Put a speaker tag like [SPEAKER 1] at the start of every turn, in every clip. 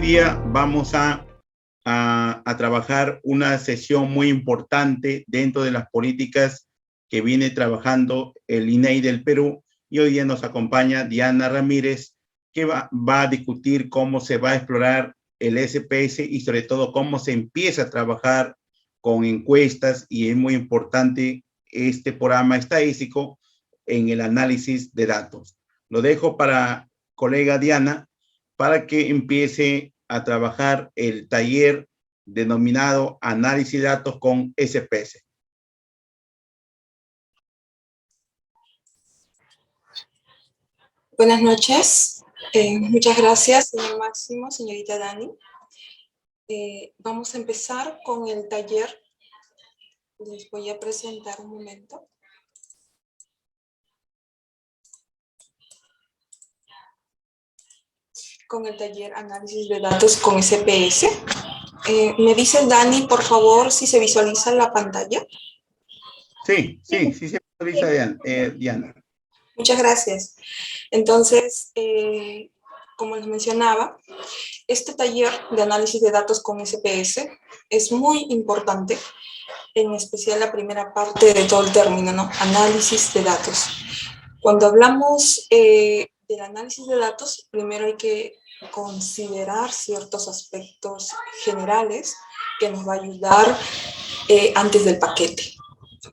[SPEAKER 1] hoy día vamos a trabajar una sesión muy importante dentro de las políticas que viene trabajando el INEI del Perú, y hoy día nos acompaña Diana Ramírez, que va a discutir cómo se va a explorar el SPS y sobre todo cómo se empieza a trabajar con encuestas, y es muy importante este programa estadístico en el análisis de datos. Lo dejo para colega Diana para que empiece a trabajar el taller denominado Análisis de Datos con SPS.
[SPEAKER 2] Buenas noches. Muchas gracias, señor Máximo, señorita Dani. Vamos a empezar con el taller. Les voy a presentar un momento. Con el taller Análisis de Datos con SPS. ¿Me dice Dani, por favor, si se visualiza la pantalla?
[SPEAKER 1] Sí se visualiza, Diana.
[SPEAKER 2] Muchas gracias. Entonces, como les mencionaba, este taller de análisis de datos con SPS es muy importante, en especial la primera parte de todo el término, ¿no? Análisis de datos. Cuando hablamos del análisis de datos, primero hay que considerar ciertos aspectos generales que nos va a ayudar antes del paquete,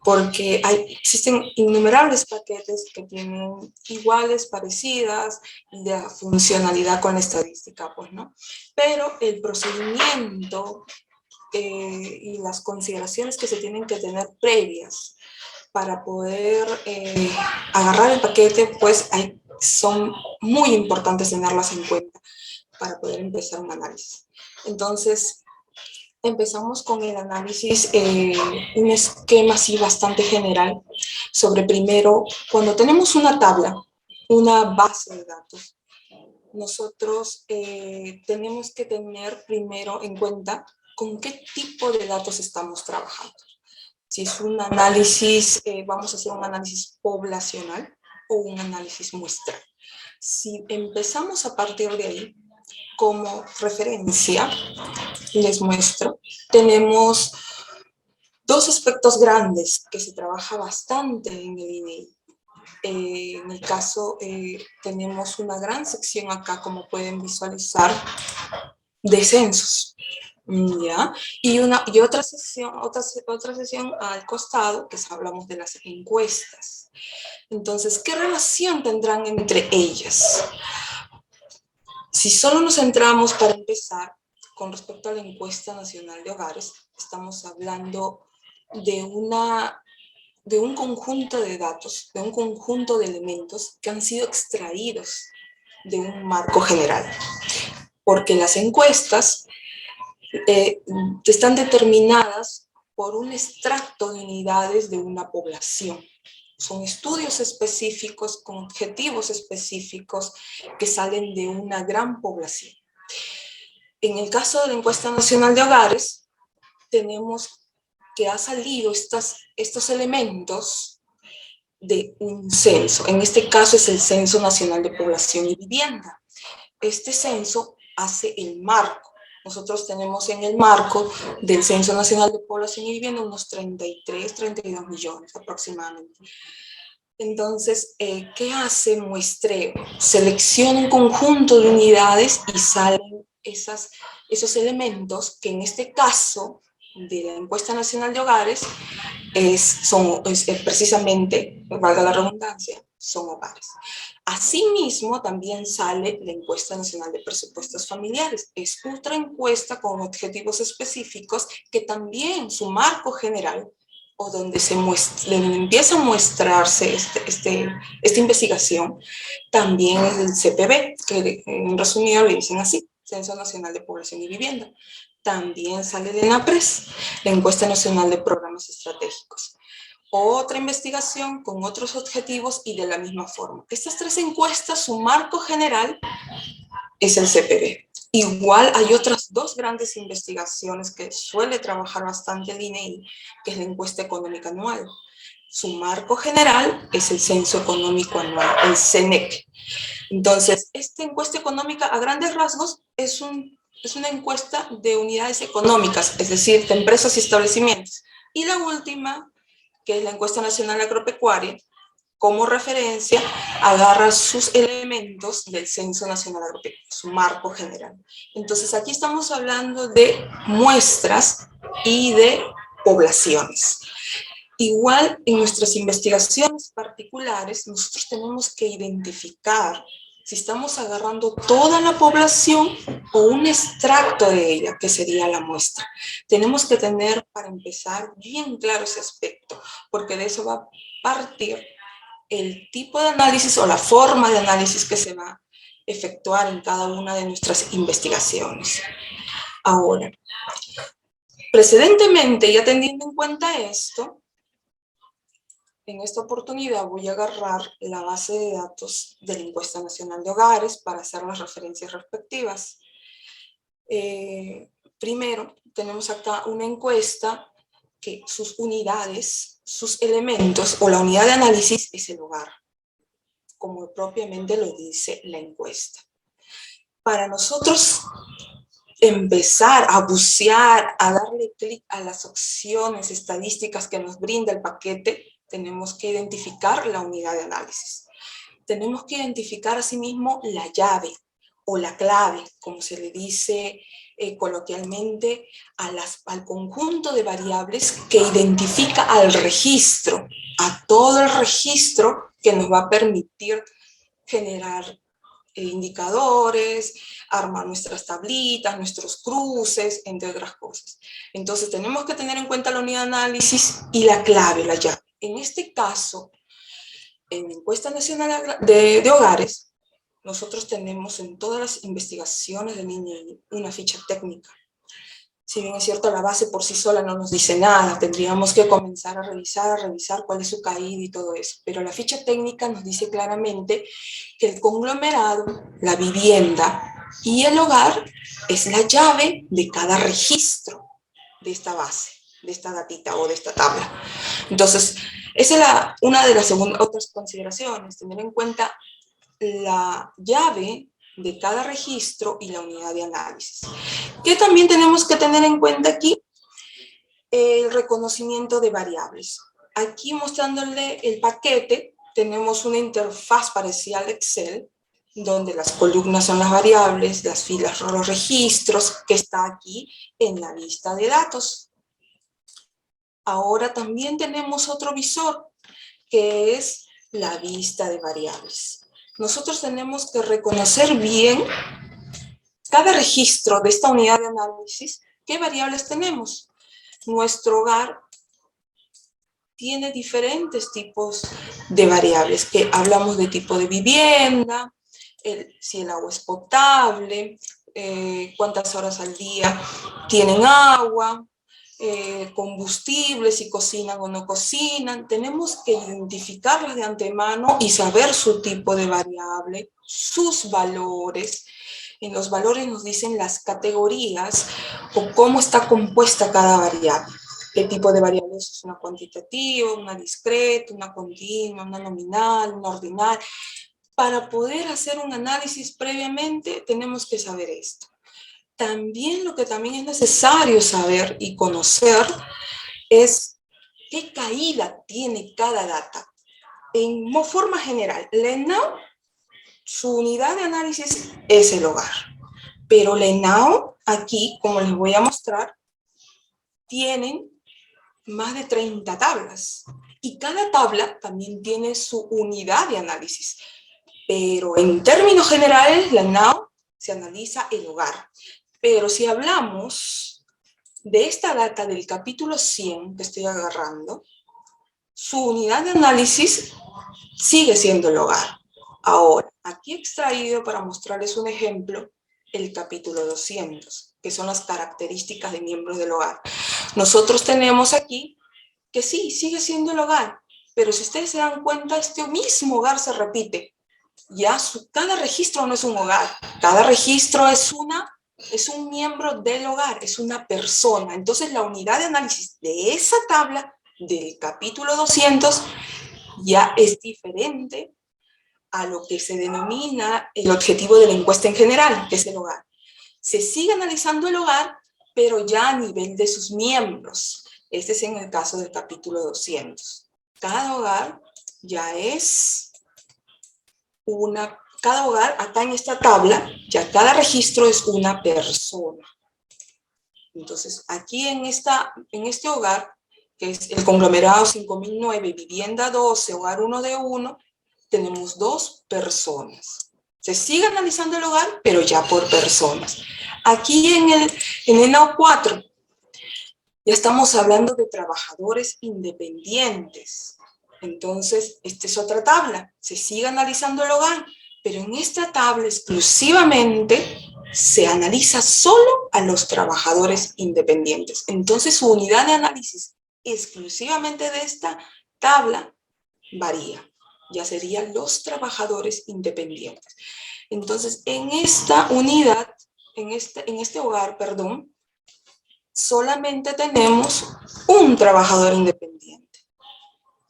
[SPEAKER 2] porque existen innumerables paquetes que tienen iguales, parecidas, de funcionalidad con la estadística, pues, ¿no? Pero el procedimiento y las consideraciones que se tienen que tener previas para poder agarrar el paquete, pues son muy importantes tenerlas en cuenta para poder empezar un análisis. Entonces, empezamos con el análisis, un esquema así bastante general sobre primero, cuando tenemos una tabla, una base de datos, nosotros tenemos que tener primero en cuenta con qué tipo de datos estamos trabajando. Si es un análisis, vamos a hacer un análisis poblacional o un análisis muestral. Si empezamos a partir de ahí, como referencia, les muestro, tenemos dos aspectos grandes que se trabaja bastante en el INEI. En el caso, tenemos una gran sección acá, como pueden visualizar, de censos, ¿ya? Y otra sección al costado, que hablamos de las encuestas. Entonces, ¿qué relación tendrán entre ellas? Si solo nos centramos, para empezar, con respecto a la encuesta nacional de hogares, estamos hablando de un conjunto de datos, de un conjunto de elementos que han sido extraídos de un marco general. Porque las encuestas están determinadas por un extracto de unidades de una población. Son estudios específicos con objetivos específicos que salen de una gran población. En el caso de la encuesta nacional de hogares, tenemos que ha salido estos elementos de un censo. En este caso es el Censo Nacional de Población y Vivienda. Este censo hace el marco. Nosotros tenemos en el marco del Censo Nacional de Población y Vivienda unos 33, 32 millones aproximadamente. Entonces, ¿qué hace muestreo? Selecciona un conjunto de unidades y salen esos elementos que en este caso de la encuesta nacional de hogares son precisamente, valga la redundancia, son hogares. Asimismo, también sale la encuesta nacional de presupuestos familiares. Es otra encuesta con objetivos específicos que también su marco general, o donde empieza a mostrarse esta investigación, también es el CPB, que en resumido le dicen así, Censo Nacional de Población y Vivienda. También sale de NAPRES, la Encuesta Nacional de Programas Estratégicos. Otra investigación con otros objetivos y de la misma forma. Estas tres encuestas, su marco general es el CPB. Igual hay otras dos grandes investigaciones que suele trabajar bastante el INEI, que es la encuesta económica anual. Su marco general es el Censo Económico Anual, el CENEC. Entonces, esta encuesta económica a grandes rasgos es un es una encuesta de unidades económicas, es decir, de empresas y establecimientos. Y la última, que es la encuesta nacional agropecuaria, como referencia, agarra sus elementos del Censo Nacional Agropecuario, su marco general. Entonces, aquí estamos hablando de muestras y de poblaciones. Igual, en nuestras investigaciones particulares, nosotros tenemos que identificar si estamos agarrando toda la población o un extracto de ella, que sería la muestra. Tenemos que tener, para empezar, bien claro ese aspecto, porque de eso va a partir el tipo de análisis o la forma de análisis que se va a efectuar en cada una de nuestras investigaciones. Ahora, precedentemente, ya teniendo en cuenta esto, en esta oportunidad voy a agarrar la base de datos de la Encuesta Nacional de Hogares para hacer las referencias respectivas. Primero, tenemos acá una encuesta que sus unidades, sus elementos o la unidad de análisis es el hogar, como propiamente lo dice la encuesta. Para nosotros empezar a bucear, a darle clic a las opciones estadísticas que nos brinda el paquete, tenemos que identificar la unidad de análisis. Tenemos que identificar asimismo la llave o la clave, como se le dice coloquialmente, al conjunto de variables que identifica al registro, a todo el registro que nos va a permitir generar indicadores, armar nuestras tablitas, nuestros cruces, entre otras cosas. Entonces tenemos que tener en cuenta la unidad de análisis y la clave, la llave. En este caso, en la Encuesta Nacional de Hogares, nosotros tenemos en todas las investigaciones de INEGI una ficha técnica. Si bien es cierto, la base por sí sola no nos dice nada, tendríamos que comenzar a revisar cuál es su caída y todo eso. Pero la ficha técnica nos dice claramente que el conglomerado, la vivienda y el hogar es la llave de cada registro de esta base, de esta datita o de esta tabla. Entonces, esa es una de las otras consideraciones, tener en cuenta la llave de cada registro y la unidad de análisis. ¿Qué también tenemos que tener en cuenta aquí? El reconocimiento de variables. Aquí mostrándole el paquete, tenemos una interfaz parecida al Excel, donde las columnas son las variables, las filas son los registros, que está aquí en la lista de datos. Ahora también tenemos otro visor, que es la vista de variables. Nosotros tenemos que reconocer bien cada registro de esta unidad de análisis, ¿qué variables tenemos? Nuestro hogar tiene diferentes tipos de variables, que hablamos de tipo de vivienda, si el agua es potable, cuántas horas al día tienen agua, combustibles, si cocinan o no cocinan. Tenemos que identificarlas de antemano y saber su tipo de variable, sus valores. En los valores nos dicen las categorías o cómo está compuesta cada variable. ¿Qué tipo de variable es? ¿Una cuantitativa, una discreta, una continua, una nominal, una ordinal? Para poder hacer un análisis previamente tenemos que saber esto. También lo que también es necesario saber y conocer es qué caída tiene cada data. En forma general, la ENAU, su unidad de análisis es el hogar. Pero la ENAU, aquí, como les voy a mostrar, tienen más de 30 tablas. Y cada tabla también tiene su unidad de análisis. Pero en términos generales, la ENAU se analiza el hogar. Pero si hablamos de esta data del capítulo 100 que estoy agarrando, su unidad de análisis sigue siendo el hogar. Ahora, aquí he extraído para mostrarles un ejemplo el capítulo 200, que son las características de miembros del hogar. Nosotros tenemos aquí que sí, sigue siendo el hogar, pero si ustedes se dan cuenta, este mismo hogar se repite. Ya cada registro no es un hogar, cada registro es un miembro del hogar, es una persona. Entonces la unidad de análisis de esa tabla del capítulo 200 ya es diferente a lo que se denomina el objetivo de la encuesta en general, que es el hogar. Se sigue analizando el hogar, pero ya a nivel de sus miembros. Este es en el caso del capítulo 200. Cada hogar ya es cada hogar acá en esta tabla, ya cada registro es una persona. Entonces, aquí en este hogar, que es el conglomerado 5009, vivienda 12, hogar 1 de 1, tenemos 2 personas. Se sigue analizando el hogar, pero ya por personas. Aquí en el ENAO 4, ya estamos hablando de trabajadores independientes. Entonces, esta es otra tabla. Se sigue analizando el hogar, pero en esta tabla exclusivamente se analiza solo a los trabajadores independientes. Entonces, su unidad de análisis exclusivamente de esta tabla varía. Ya serían los trabajadores independientes. Entonces, en esta unidad, en este hogar, perdón, solamente tenemos un trabajador independiente.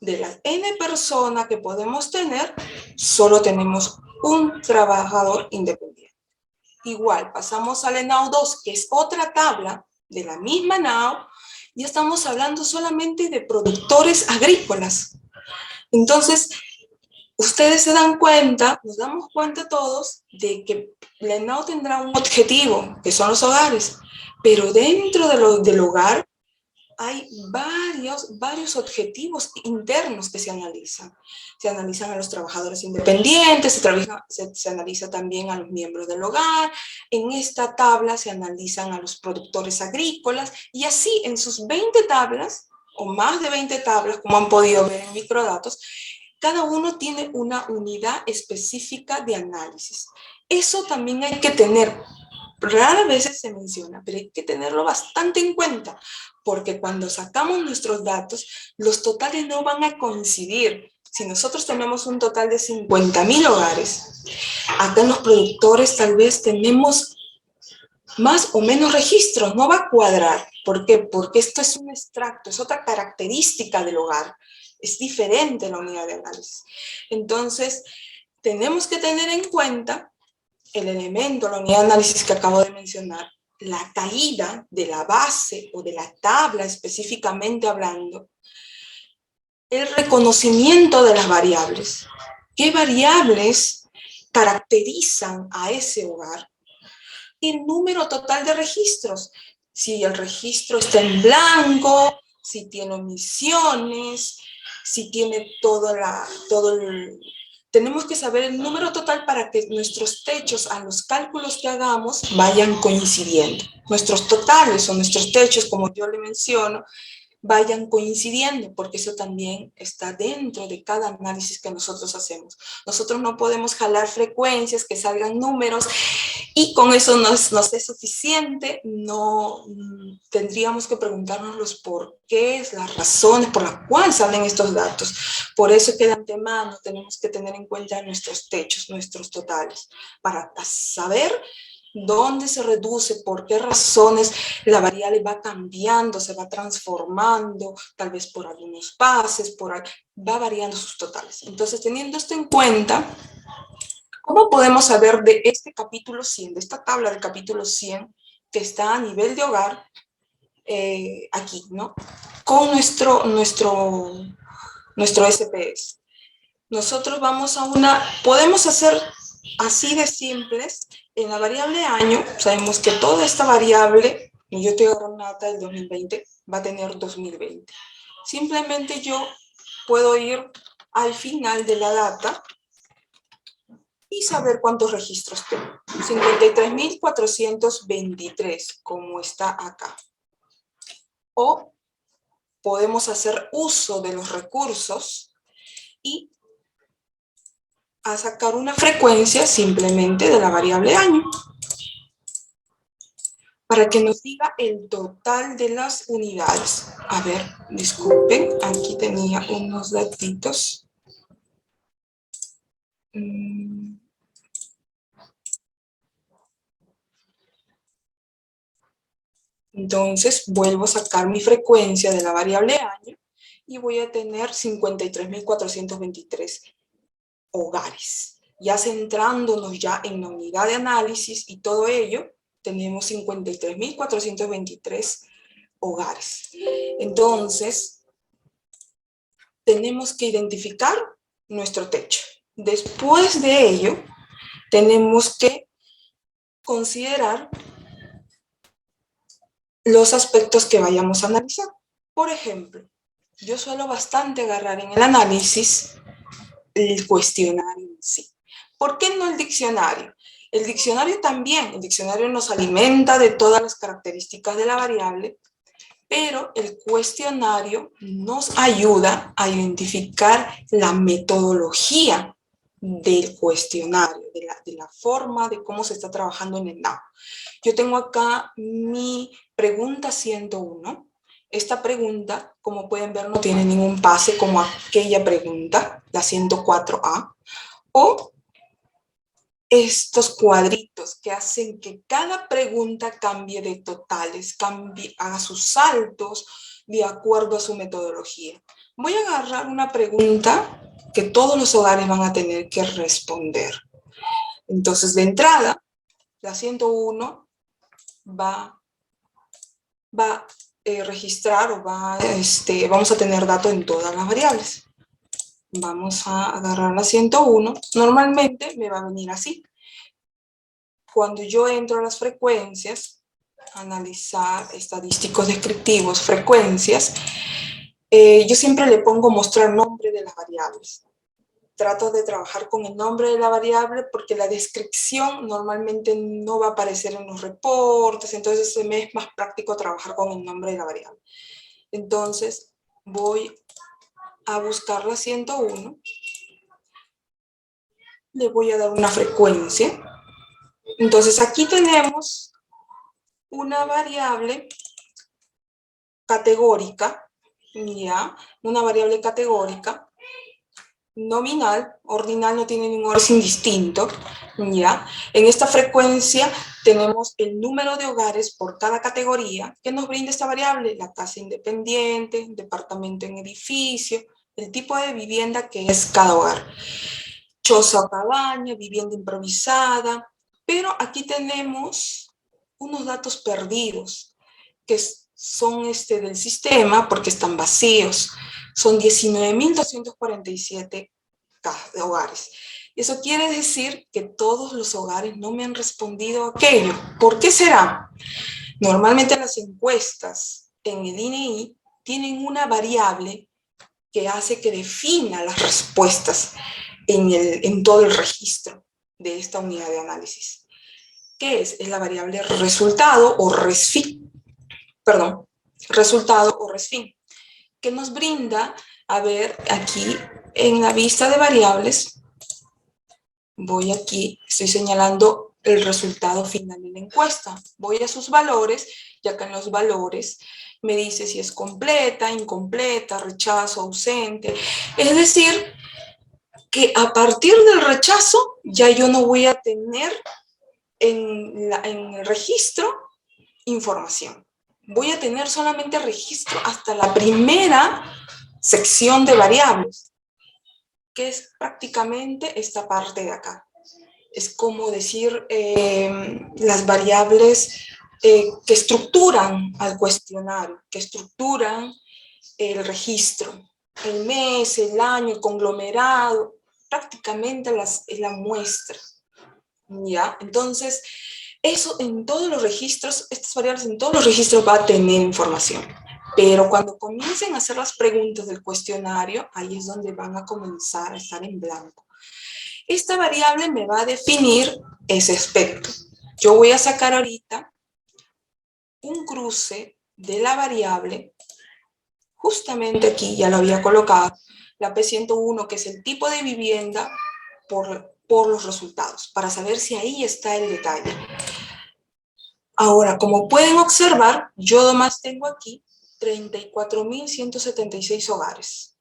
[SPEAKER 2] De las N personas que podemos tener, solo tenemos un trabajador independiente. Igual, pasamos al ENAO 2, que es otra tabla de la misma NAO, y estamos hablando solamente de productores agrícolas. Entonces, ustedes se dan cuenta, nos damos cuenta todos, de que la ENAO tendrá un objetivo, que son los hogares, pero dentro del hogar hay varios objetivos internos que se analizan. Se analizan a los trabajadores independientes, se analiza también a los miembros del hogar. En esta tabla se analizan a los productores agrícolas, y así en sus 20 tablas, o más de 20 tablas, como han podido ver en microdatos, cada uno tiene una unidad específica de análisis. Eso también hay que tener. Rara veces se menciona, pero hay que tenerlo bastante en cuenta, porque cuando sacamos nuestros datos, los totales no van a coincidir. Si nosotros tenemos un total de 50,000 hogares, acá en los productores tal vez tenemos más o menos registros, no va a cuadrar. ¿Por qué? Porque esto es un extracto, es otra característica del hogar, es diferente la unidad de análisis. Entonces, tenemos que tener en cuenta el elemento, la unidad de análisis que acabo de mencionar, la caída de la base o de la tabla específicamente hablando, el reconocimiento de las variables. ¿Qué variables caracterizan a ese hogar? El número total de registros. Si el registro está en blanco, si tiene omisiones, si tiene tenemos que saber el número total para que nuestros techos a los cálculos que hagamos vayan coincidiendo. Nuestros totales o nuestros techos, como yo le menciono, vayan coincidiendo, porque eso también está dentro de cada análisis que nosotros hacemos. Nosotros no podemos jalar frecuencias, que salgan números, y con eso nos es suficiente. No tendríamos que preguntarnos los porqués, las razones por las cuales salen estos datos. Por eso que de antemano tenemos que tener en cuenta nuestros techos, nuestros totales, para saber dónde se reduce, por qué razones la variable va cambiando, se va transformando, tal vez por algunos pases, va variando sus totales. Entonces, teniendo esto en cuenta, ¿cómo podemos saber de este capítulo 100, de esta tabla del capítulo 100, que está a nivel de hogar, aquí, ¿no? Con nuestro SPS. Nosotros podemos hacer así de simples. En la variable año, sabemos que toda esta variable, y yo estoy agarrando una data del 2020, va a tener 2020. Simplemente yo puedo ir al final de la data y saber cuántos registros tengo. 53,423, como está acá. O podemos hacer uso de los recursos y a sacar una frecuencia simplemente de la variable año, para que nos diga el total de las unidades. A ver, disculpen, aquí tenía unos datitos. Entonces, vuelvo a sacar mi frecuencia de la variable año y voy a tener 53,423 hogares. Ya centrándonos ya en la unidad de análisis y todo ello, tenemos 53.423 hogares. Entonces, tenemos que identificar nuestro techo. Después de ello, tenemos que considerar los aspectos que vayamos a analizar. Por ejemplo, yo suelo bastante agarrar en el análisis el cuestionario en sí. ¿Por qué no el diccionario? El diccionario también, el diccionario nos alimenta de todas las características de la variable, pero el cuestionario nos ayuda a identificar la metodología del cuestionario, de la forma de cómo se está trabajando en el NAO. Yo tengo acá mi pregunta 101. Esta pregunta, como pueden ver, no tiene ningún pase como aquella pregunta, la 104A, o estos cuadritos que hacen que cada pregunta cambie de totales, haga sus saltos de acuerdo a su metodología. Voy a agarrar una pregunta que todos los hogares van a tener que responder. Entonces, de entrada, la 101 va a registrar o vamos a tener datos en todas las variables. Vamos a agarrar la 101. Normalmente me va a venir así. Cuando yo entro a las frecuencias, analizar estadísticos descriptivos, frecuencias, yo siempre le pongo mostrar nombre de las variables. Trato de trabajar con el nombre de la variable porque la descripción normalmente no va a aparecer en los reportes, entonces me es más práctico trabajar con el nombre de la variable. Entonces voy a buscar la 101, le voy a dar una frecuencia. Entonces aquí tenemos una variable categórica, ¿ya? Una variable categórica, nominal, ordinal no tiene ningún orden distinto, ¿ya? En esta frecuencia tenemos el número de hogares por cada categoría que nos brinda esta variable, la casa independiente, departamento en edificio, el tipo de vivienda que es cada hogar, choza o cabaña, vivienda improvisada, pero aquí tenemos unos datos perdidos que son del sistema porque están vacíos. Son 19.247 hogares. Eso quiere decir que todos los hogares no me han respondido a aquello. ¿Por qué será? Normalmente las encuestas en el INEI tienen una variable que hace que defina las respuestas en todo el registro de esta unidad de análisis. ¿Qué es? Es la variable resultado o RESFIN, que nos brinda, a ver, aquí en la vista de variables, voy aquí, estoy señalando el resultado final de la encuesta. Voy a sus valores, y acá en los valores me dice si es completa, incompleta, rechazo, ausente. Es decir, que a partir del rechazo ya yo no voy a tener en el registro información. Voy a tener solamente registro hasta la primera sección de variables, que es prácticamente esta parte de acá. Es como decir las variables que estructuran al cuestionario, que estructuran el registro, el mes, el año, el conglomerado, prácticamente es la muestra, ¿ya? Entonces, eso en todos los registros, estas variables en todos los registros va a tener información. Pero cuando comiencen a hacer las preguntas del cuestionario, ahí es donde van a comenzar a estar en blanco. Esta variable me va a definir ese aspecto. Yo voy a sacar ahorita un cruce de la variable, justamente aquí ya lo había colocado, la P101, que es el tipo de vivienda por los resultados, para saber si ahí está el detalle. Ahora, como pueden observar, yo nomás tengo aquí 34.176 hogares.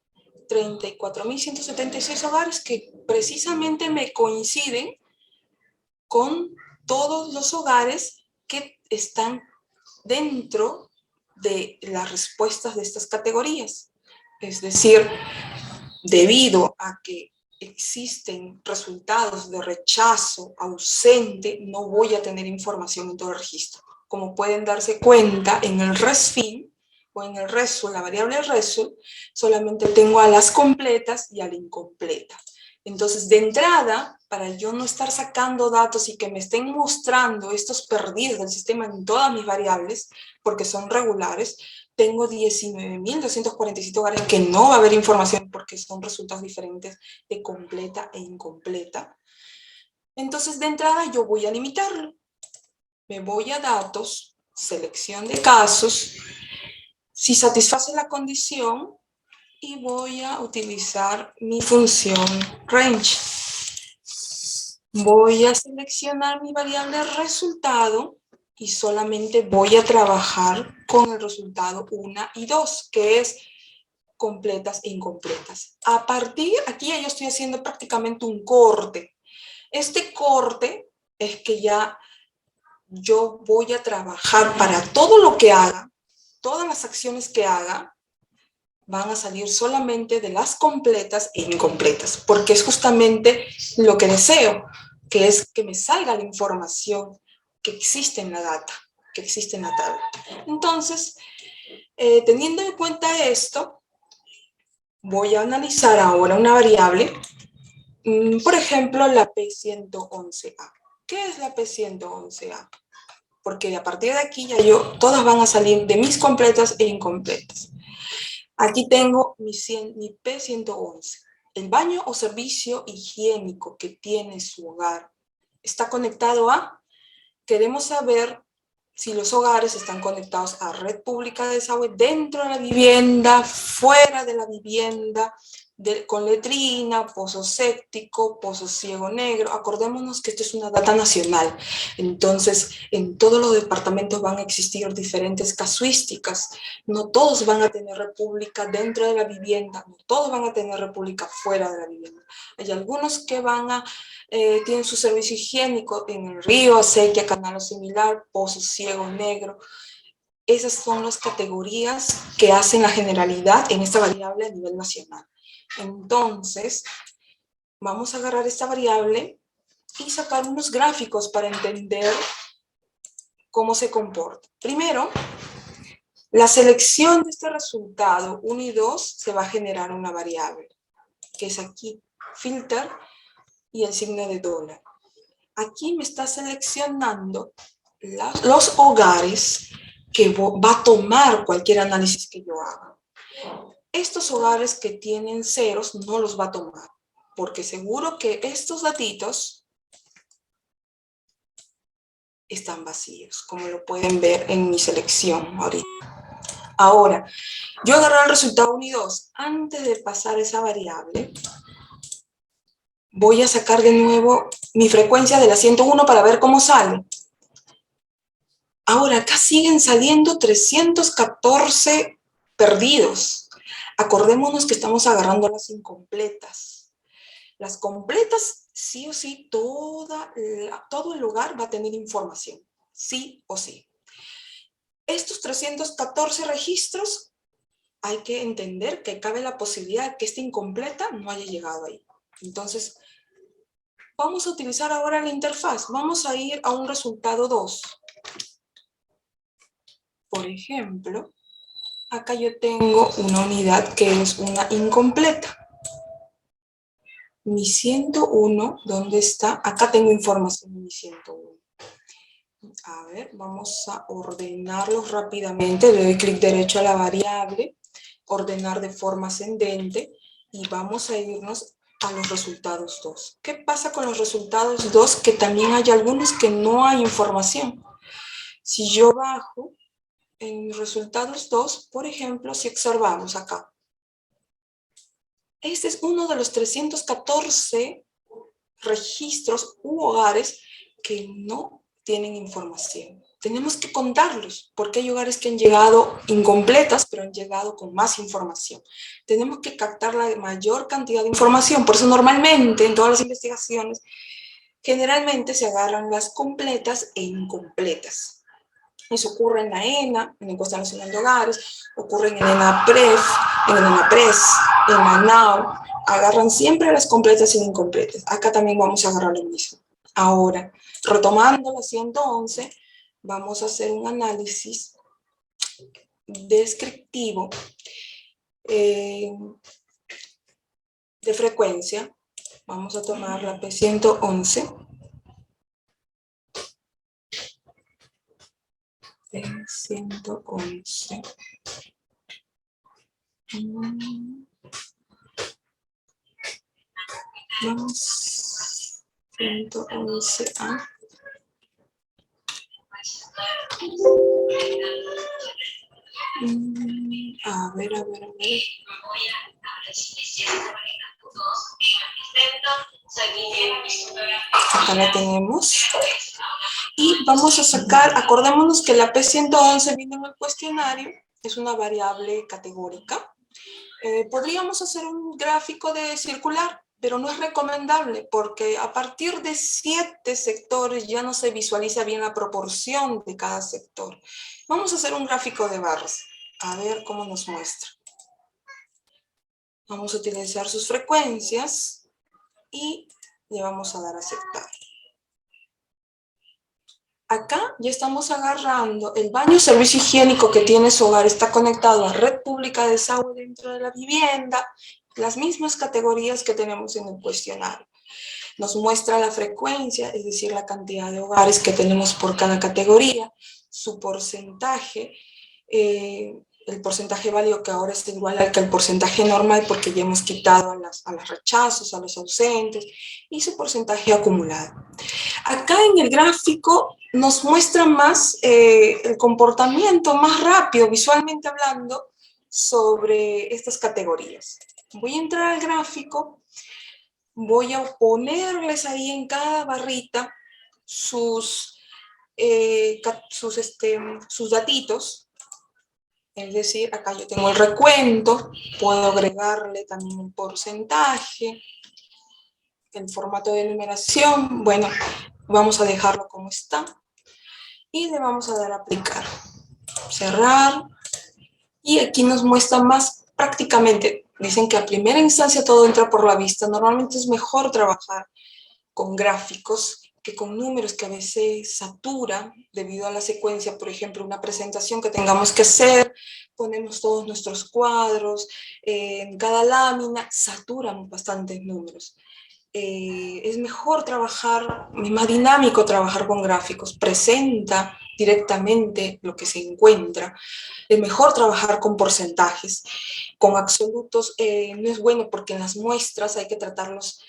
[SPEAKER 2] 34.176 hogares que precisamente me coinciden con todos los hogares que están dentro de las respuestas de estas categorías. Es decir, debido a que existen resultados de rechazo ausente, no voy a tener información en todo el registro. Como pueden darse cuenta, en el resfin o en el result, la variable result, solamente tengo a las completas y a la incompleta. Entonces, de entrada, para yo no estar sacando datos y que me estén mostrando estos perdidos del sistema en todas mis variables, porque son regulares, tengo 19.247 hogares que no va a haber información porque son resultados diferentes de completa e incompleta. Entonces, de entrada, yo voy a limitarlo. Me voy a datos, selección de casos, si satisface la condición, y voy a utilizar mi función range. Voy a seleccionar mi variable resultado y solamente voy a trabajar con el resultado 1 y 2, que es completas e incompletas. A partir, aquí ya yo estoy haciendo prácticamente un corte. Este corte es que ya yo voy a trabajar para todo lo que haga, todas las acciones que haga, van a salir solamente de las completas e incompletas, porque es justamente lo que deseo, que es que me salga la información que existe en la data, que existe en la tabla. Entonces, teniendo en cuenta esto, voy a analizar ahora una variable, por ejemplo, la P111A. ¿Qué es la P111A? Porque a partir de aquí ya todas van a salir de mis completas e incompletas. Aquí tengo mi P111. El baño o servicio higiénico que tiene su hogar está conectado a, queremos saber si los hogares están conectados a red pública de desagüe dentro de la vivienda, fuera de la vivienda, con letrina, pozo séptico, pozo ciego negro. Acordémonos que esto es una data nacional. Entonces, en todos los departamentos van a existir diferentes casuísticas. No todos van a tener república dentro de la vivienda, no todos van a tener república fuera de la vivienda. Hay algunos que tienen su servicio higiénico en el río, acequia, canal o similar, pozo ciego negro. Esas son las categorías que hacen la generalidad en esta variable a nivel nacional. Entonces, vamos a agarrar esta variable y sacar unos gráficos para entender cómo se comporta. Primero, la selección de este resultado 1 y 2 se va a generar una variable, que es aquí, filter y el signo de dólar. Aquí me está seleccionando los hogares que va a tomar cualquier análisis que yo haga. Estos hogares que tienen ceros no los va a tomar, porque seguro que estos datitos están vacíos, como lo pueden ver en mi selección ahorita. Ahora, yo agarré el resultado 1 y 2. Antes de pasar esa variable, voy a sacar de nuevo mi frecuencia de la 101 para ver cómo sale. Ahora, acá siguen saliendo 314 perdidos. Acordémonos que estamos agarrando las incompletas. Las completas, sí o sí, todo el lugar va a tener información, sí o sí. Estos 314 registros, hay que entender que cabe la posibilidad de que esta incompleta no haya llegado ahí. Entonces, vamos a utilizar ahora la interfaz. Vamos a ir a un resultado 2. Por ejemplo, acá yo tengo una unidad que es una incompleta. Mi 101, ¿dónde está? Acá tengo información de mi 101. A ver, vamos a ordenarlos rápidamente. Le doy clic derecho a la variable, ordenar de forma ascendente y vamos a irnos a los resultados 2. ¿Qué pasa con los resultados 2? Que también hay algunos que no hay información. Si yo bajo en resultados 2, por ejemplo, si observamos acá, este es uno de los 314 registros u hogares que no tienen información. Tenemos que contarlos, porque hay hogares que han llegado incompletas, pero han llegado con más información. Tenemos que captar la mayor cantidad de información, por eso normalmente en todas las investigaciones, generalmente se agarran las completas e incompletas. Eso ocurre en la ENA, en la Encuesta Nacional de Hogares, ocurre en el ENAPREF, en el ENAPRES, en la NAO. Agarran siempre las completas y incompletas. Acá también vamos a agarrar lo mismo. Ahora, retomando la 111, vamos a hacer un análisis descriptivo de frecuencia. Vamos a tomar la P111. P111. Más 111A. A ver. Acá la tenemos. Y vamos a sacar, acordémonos que la P111 viene en el cuestionario, es una variable categórica. Podríamos hacer un gráfico de circular, pero no es recomendable porque a partir de 7 sectores ya no se visualiza bien la proporción de cada sector. Vamos a hacer un gráfico de barras, a ver cómo nos muestra. Vamos a utilizar sus frecuencias y le vamos a dar a aceptar. Acá ya estamos agarrando el baño servicio higiénico que tiene su hogar, está conectado a red pública de desagüe dentro de la vivienda, las mismas categorías que tenemos en el cuestionario. Nos muestra la frecuencia, es decir, la cantidad de hogares que tenemos por cada categoría, su porcentaje, el porcentaje válido que ahora es igual al que el porcentaje normal porque ya hemos quitado a los rechazos, a los ausentes, y su porcentaje acumulado. Acá en el gráfico nos muestra más el comportamiento más rápido, visualmente hablando, sobre estas categorías. Voy a entrar al gráfico, voy a ponerles ahí en cada barrita sus datitos. Es decir, acá yo tengo el recuento, puedo agregarle también un porcentaje, el formato de numeración, bueno, vamos a dejarlo como está y le vamos a dar a aplicar, cerrar, y aquí nos muestra más prácticamente. Dicen que a primera instancia todo entra por la vista, normalmente es mejor trabajar con gráficos que con números que a veces saturan debido a la secuencia. Por ejemplo, una presentación que tengamos que hacer, ponemos todos nuestros cuadros, en cada lámina saturan bastantes números. Es mejor trabajar, es más dinámico trabajar con gráficos, presenta directamente lo que se encuentra. Es mejor trabajar con porcentajes, con absolutos no es bueno porque en las muestras hay que tratarlos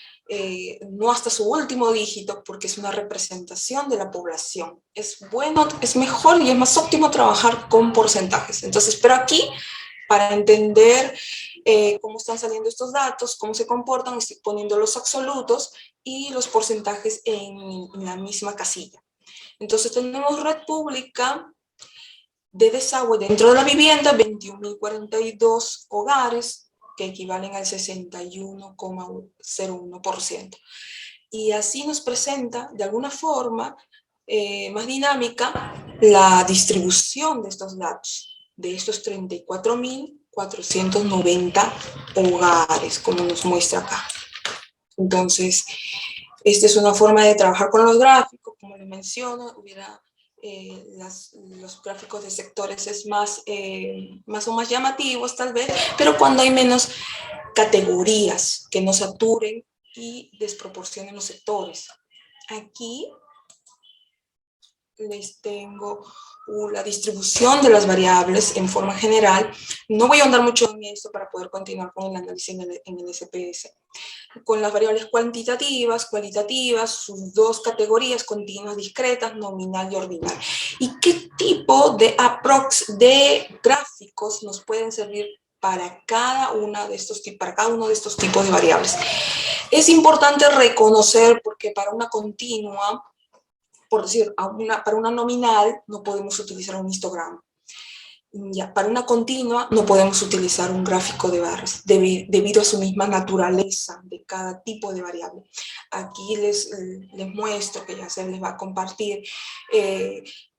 [SPEAKER 2] no hasta su último dígito porque es una representación de la población. Es bueno, es mejor y es más óptimo trabajar con porcentajes. Entonces, pero aquí, para entender cómo están saliendo estos datos, cómo se comportan, estoy poniendo los absolutos y los porcentajes en la misma casilla. Entonces tenemos red pública de desagüe dentro de la vivienda, 21.042 hogares, que equivalen al 61,01%. Y así nos presenta, de alguna forma, más dinámica, la distribución de estos datos, de estos 34.490 hogares, como nos muestra acá. Entonces, esta es una forma de trabajar con los gráficos, como les menciono, los gráficos de sectores es más o más llamativos tal vez, pero cuando hay menos categorías que no saturen y desproporcionen los sectores. Aquí les tengo la distribución de las variables en forma general. No voy a ahondar mucho en esto para poder continuar con el análisis en el SPS. Con las variables cuantitativas, cualitativas, sus dos categorías, continuas, discretas, nominal y ordinal. ¿Y qué tipo de gráficos nos pueden servir para cada uno de estos tipos de variables? Es importante reconocer, porque para una continua, por decir, para una nominal no podemos utilizar un histograma. Ya, para una continua no podemos utilizar un gráfico de barras debido a su misma naturaleza de cada tipo de variable. Aquí les muestro, que ya se les va a compartir,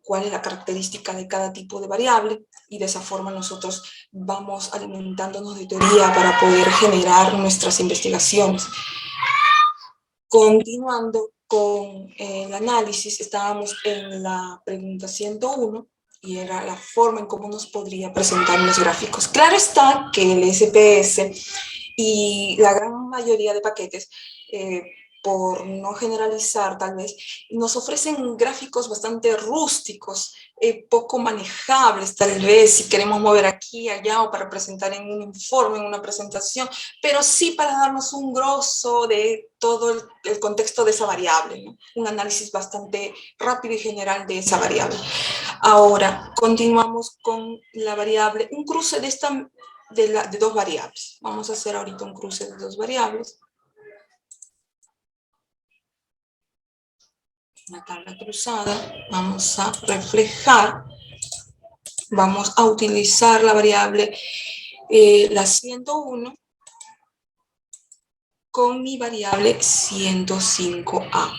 [SPEAKER 2] cuál es la característica de cada tipo de variable, y de esa forma nosotros vamos alimentándonos de teoría para poder generar nuestras investigaciones. Continuando con el análisis, estábamos en la pregunta 101, y era la forma en cómo nos podría presentar los gráficos. Claro está que el SPS y la gran mayoría de paquetes, por no generalizar tal vez, nos ofrecen gráficos bastante rústicos, poco manejables tal vez, si queremos mover aquí y allá, o para presentar en un informe, en una presentación, pero sí para darnos un grosso de todo el contexto de esa variable, ¿no? Un análisis bastante rápido y general de esa variable. Ahora, continuamos con la variable, un cruce de dos variables. Vamos a hacer ahorita un cruce de dos variables. Una tabla cruzada. Vamos a reflejar. Vamos a utilizar la variable la 101 con mi variable 105A.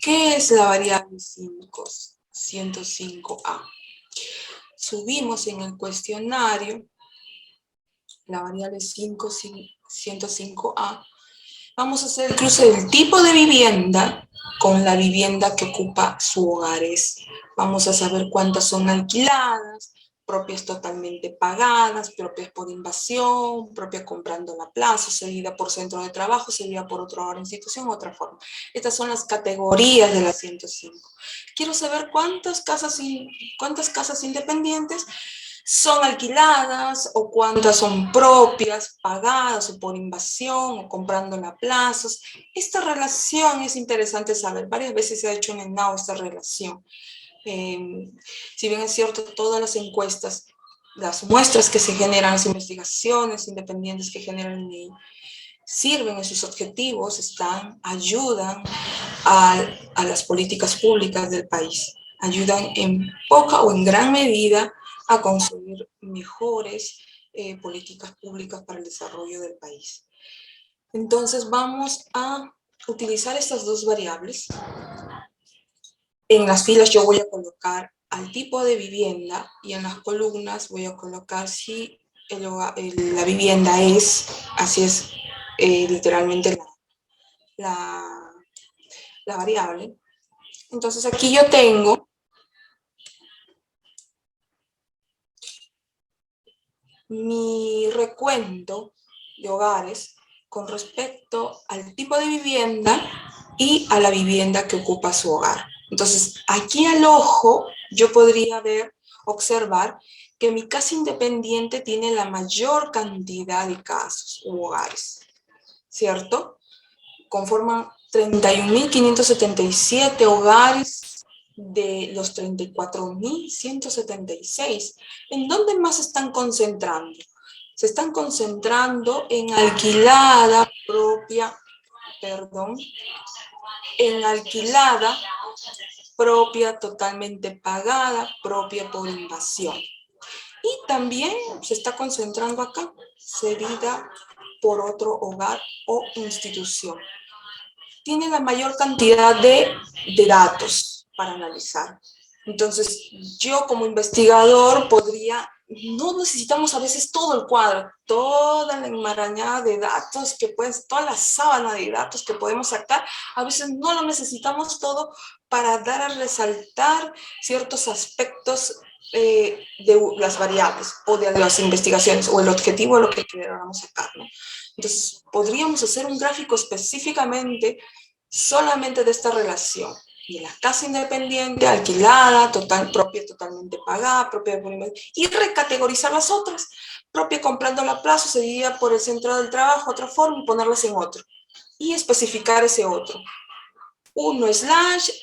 [SPEAKER 2] ¿Qué es la variable 105A? Subimos en el cuestionario la variable 105A. Vamos a hacer el cruce del tipo de vivienda con la vivienda que ocupa su hogar. Vamos a saber cuántas son alquiladas, propias totalmente pagadas, propias por invasión, propia comprando la plaza, seguida por centro de trabajo, seguida por otra institución, otra forma. Estas son las categorías de la 105. Quiero saber cuántas casas independientes son alquiladas, o cuántas son propias, pagadas, o por invasión, o comprando a plazos. Esta relación es interesante saber. Varias veces se ha hecho en el NAO esta relación. Si bien es cierto, todas las encuestas, las muestras que se generan, las investigaciones independientes que generan el NEI, sirven en sus objetivos, ayudan a las políticas públicas del país, ayudan en poca o en gran medida a construir mejores políticas públicas para el desarrollo del país. Entonces vamos a utilizar estas dos variables. En las filas yo voy a colocar al tipo de vivienda, y en las columnas voy a colocar si la vivienda es, así es literalmente la variable. Entonces aquí yo tengo mi recuento de hogares con respecto al tipo de vivienda y a la vivienda que ocupa su hogar. Entonces, aquí al ojo yo podría observar que mi casa independiente tiene la mayor cantidad de casos u hogares, ¿cierto? Conforman 31.577 hogares de los 34.176. ¿En dónde más se están concentrando? Se están concentrando en alquilada propia, en alquilada propia, totalmente pagada, propia por invasión. Y también se está concentrando acá, cedida por otro hogar o institución. Tiene la mayor cantidad de datos para analizar. Entonces, yo como investigador no necesitamos a veces todo el cuadro, toda la enmarañada de datos toda la sábana de datos que podemos sacar, a veces no lo necesitamos todo para dar a resaltar ciertos aspectos de las variables o de las investigaciones, o el objetivo de lo que queramos sacar, ¿no? Entonces, podríamos hacer un gráfico específicamente solamente de esta relación, de la casa independiente, alquilada, propia totalmente pagada, propia por invasión, y recategorizar las otras, propia comprando a plazo, seguida por el centro del trabajo, otra forma, y ponerlas en otro, y especificar ese otro.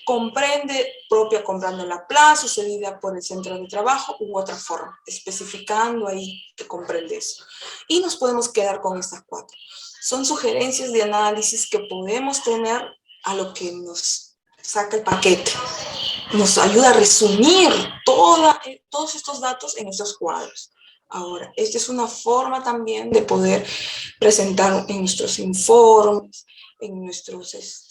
[SPEAKER 2] Comprende propia comprando a plazo, seguida por el centro de trabajo u otra forma, especificando ahí que comprende eso. Y nos podemos quedar con estas cuatro. Son sugerencias de análisis que podemos tener a lo que nos saca el paquete. Nos ayuda a resumir todos estos datos en estos cuadros. Ahora, esta es una forma también de poder presentar en nuestros informes, en nuestras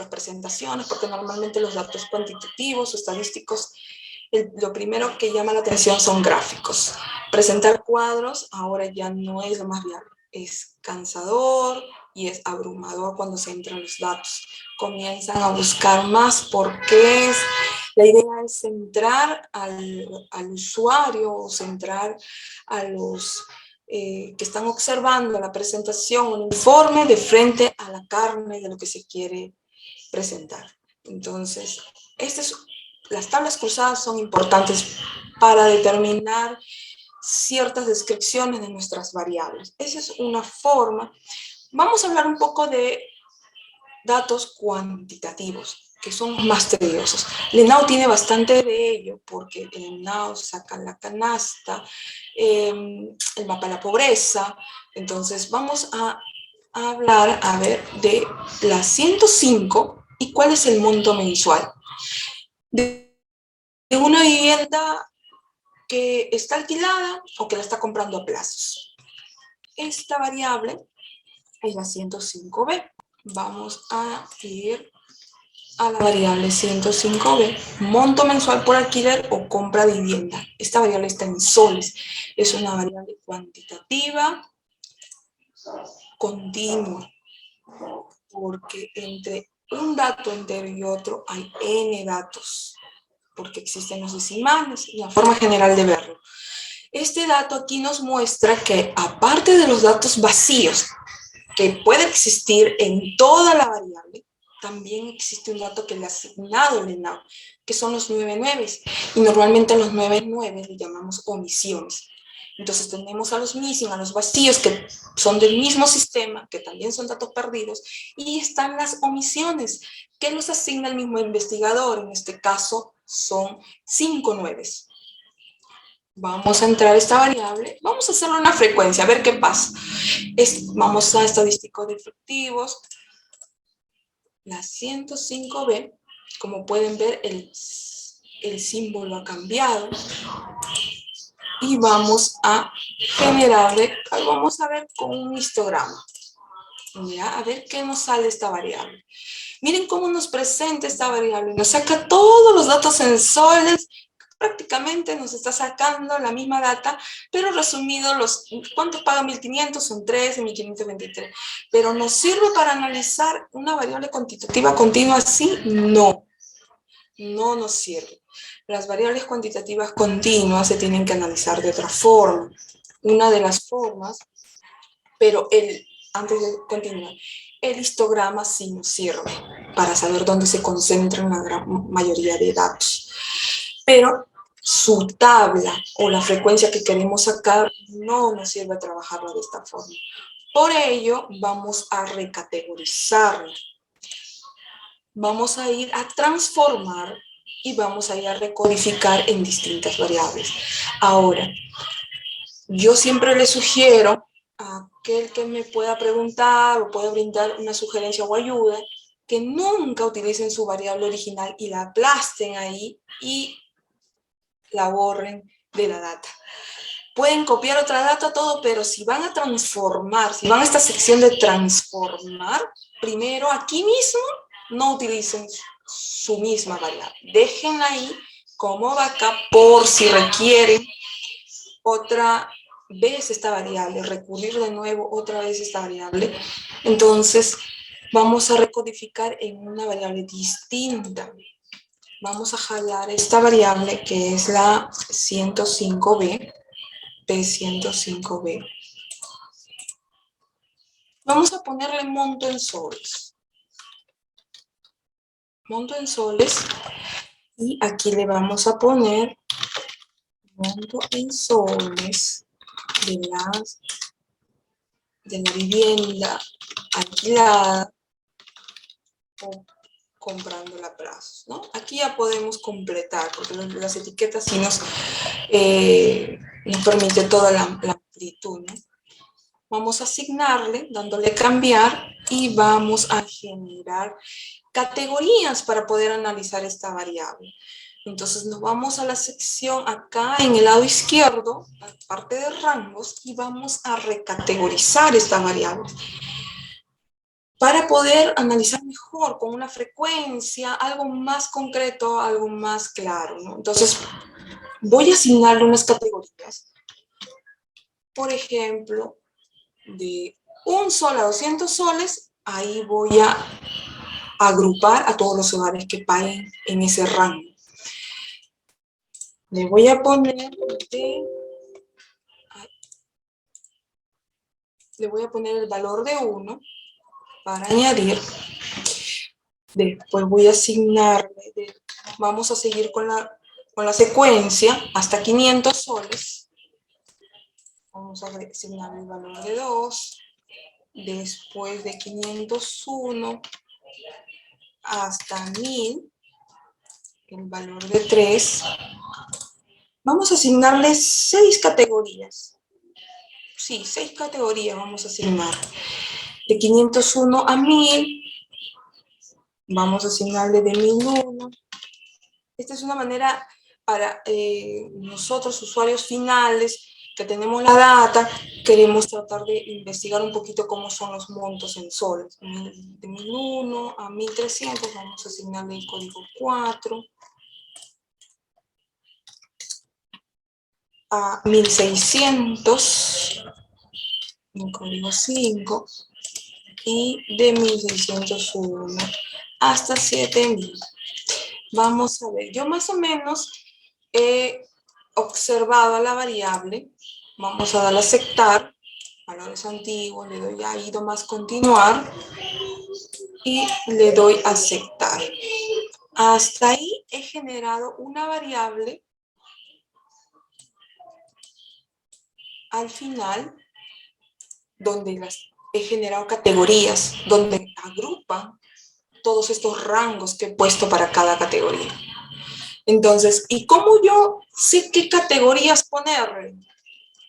[SPEAKER 2] presentaciones, porque normalmente los datos cuantitativos o estadísticos, lo primero que llama la atención son gráficos. Presentar cuadros ahora ya no es lo más viable, es cansador y es abrumador cuando se entran los datos. Comienzan a buscar más porqués. La idea es centrar al usuario o centrar a los que están observando la presentación, un informe de frente a la carne de lo que se quiere presentar. Entonces, las tablas cruzadas son importantes para determinar ciertas descripciones de nuestras variables. Esa es una forma. Vamos a hablar un poco de datos cuantitativos, que son más tediosos. El ENAU tiene bastante de ello, porque el ENAU saca la canasta, el mapa de la pobreza. Entonces vamos a hablar, de la 105 y cuál es el monto mensual de una vivienda que está alquilada o que la está comprando a plazos. Esta variable es la 105B. Vamos a ir a la variable 105B, monto mensual por alquiler o compra de vivienda. Esta variable está en soles. Es una variable cuantitativa continua, porque entre un dato entero y otro hay n datos, porque existen los decimales, la forma general de verlo. Este dato aquí nos muestra que, aparte de los datos vacíos que puede existir en toda la variable, también existe un dato que le ha asignado el ENAU, que son los 9 y normalmente a los 9 le llamamos omisiones. Entonces tenemos a los missing, a los vacíos, que son del mismo sistema, que también son datos perdidos, y están las omisiones, que los asigna el mismo investigador. En este caso son 5 nueves. Vamos a entrar a esta variable, vamos a hacerle una frecuencia, a ver qué pasa. Vamos a estadísticos defectivos, la 105B, como pueden ver, el símbolo ha cambiado. Y vamos a generarle, vamos a ver con un histograma. Ya, a ver qué nos sale esta variable. Miren cómo nos presenta esta variable. Nos saca todos los datos en soles. Prácticamente nos está sacando la misma data, pero resumido, ¿cuántos paga 1.500? Son 13, 1.523. Pero ¿nos sirve para analizar una variable cuantitativa continua así? No, no nos sirve. Las variables cuantitativas continuas se tienen que analizar de otra forma. Una de las formas, pero antes de continuar, el histograma sí nos sirve para saber dónde se concentran la gran mayoría de datos. Pero su tabla o la frecuencia que queremos sacar no nos sirve trabajarla de esta forma. Por ello, vamos a recategorizarla. Vamos a ir a transformar y vamos a ir a recodificar en distintas variables. Ahora, yo siempre le sugiero a aquel que me pueda preguntar o pueda brindar una sugerencia o ayuda, que nunca utilicen su variable original y la aplasten ahí y la borren de la data. Pueden copiar otra data, todo, pero si van a transformar, si van a esta sección de transformar, primero aquí mismo no utilicen su misma variable. Déjenla ahí como backup por si requieren otra vez esta variable, recurrir de nuevo otra vez esta variable. Entonces vamos a recodificar en una variable distinta. Vamos a jalar esta variable que es la 105B, P105B. Vamos a ponerle monto en soles. Monto en soles. Y aquí le vamos a poner monto en soles de la vivienda alquilada o comprándola a plazos, ¿no? Aquí ya podemos completar, porque las etiquetas sí nos permite toda la amplitud, ¿no? Vamos a asignarle, dándole cambiar, y vamos a generar categorías para poder analizar esta variable. Entonces nos vamos a la sección acá en el lado izquierdo, la parte de rangos, y vamos a recategorizar esta variable. para poder analizar mejor con una frecuencia, algo más concreto, algo más claro, ¿no? Entonces, voy a asignarle unas categorías. Por ejemplo, de 1 sol a 200 soles, ahí voy a agrupar a todos los hogares que paguen en ese rango. Le voy a poner el valor de 1 para añadir. Después voy a asignarle, vamos a seguir con la secuencia hasta 500 soles. Vamos a asignar el valor de 2. Después de 501 hasta 1000, el valor de 3. Vamos a asignarle 6 categorías. Sí, 6 categorías vamos a asignar. De 501 a 1000, vamos a asignarle de 1001. Esta es una manera para nosotros, usuarios finales, que tenemos la data, queremos tratar de investigar un poquito cómo son los montos en soles. De 1001 a 1300 vamos a asignarle el código 4. A 1600, el código 5. Y de 1601 hasta 7000. Vamos a ver, yo más o menos he observado a la variable. Vamos a darle a aceptar, valores antiguos, le doy a ido más continuar y le doy a aceptar. Hasta ahí he generado una variable al final donde he generado categorías, donde agrupan todos estos rangos que he puesto para cada categoría. Entonces, ¿y cómo yo sé qué categorías ponerle?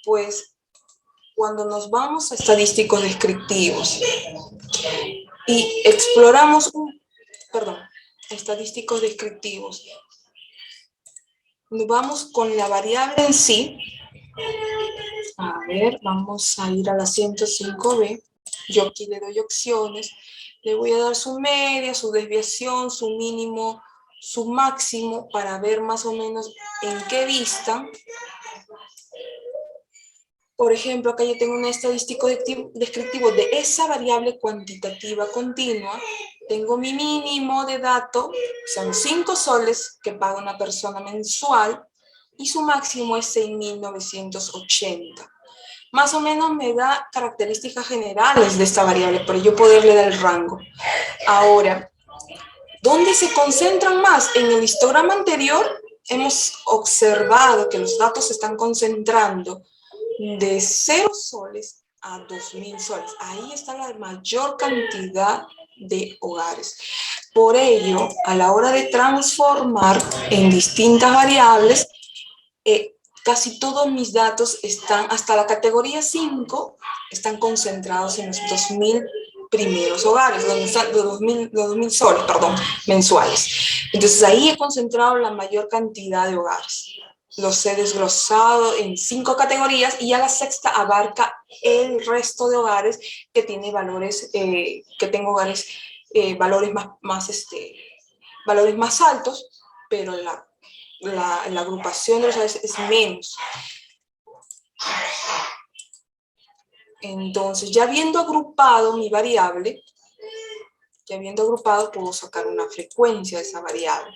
[SPEAKER 2] Pues cuando nos vamos a estadísticos descriptivos y exploramos estadísticos descriptivos, nos vamos con la variable en sí. A ver, vamos a ir a la 105B. Yo aquí le doy opciones. Le voy a dar su media, su desviación, su mínimo, su máximo, para ver más o menos en qué vista. Por ejemplo, acá yo tengo un estadístico descriptivo de esa variable cuantitativa continua. Tengo mi mínimo de dato, son 5 soles que paga una persona mensual, y su máximo es 6.980. Más o menos me da características generales de esta variable para yo poderle dar el rango. Ahora, ¿dónde se concentran más? En el histograma anterior hemos observado que los datos se están concentrando de 0 soles a 2.000 soles. Ahí está la mayor cantidad de hogares. Por ello, a la hora de transformar en distintas variables, casi todos mis datos están, hasta la categoría 5, están concentrados en los 2.000 primeros hogares, los 2.000 soles, mensuales. Entonces ahí he concentrado la mayor cantidad de hogares. Los he desglosado en 5 categorías y ya la sexta abarca el resto de hogares que tiene valores, valores más altos, pero la agrupación de los hogares es menos. Entonces, ya habiendo agrupado mi variable, puedo sacar una frecuencia de esa variable.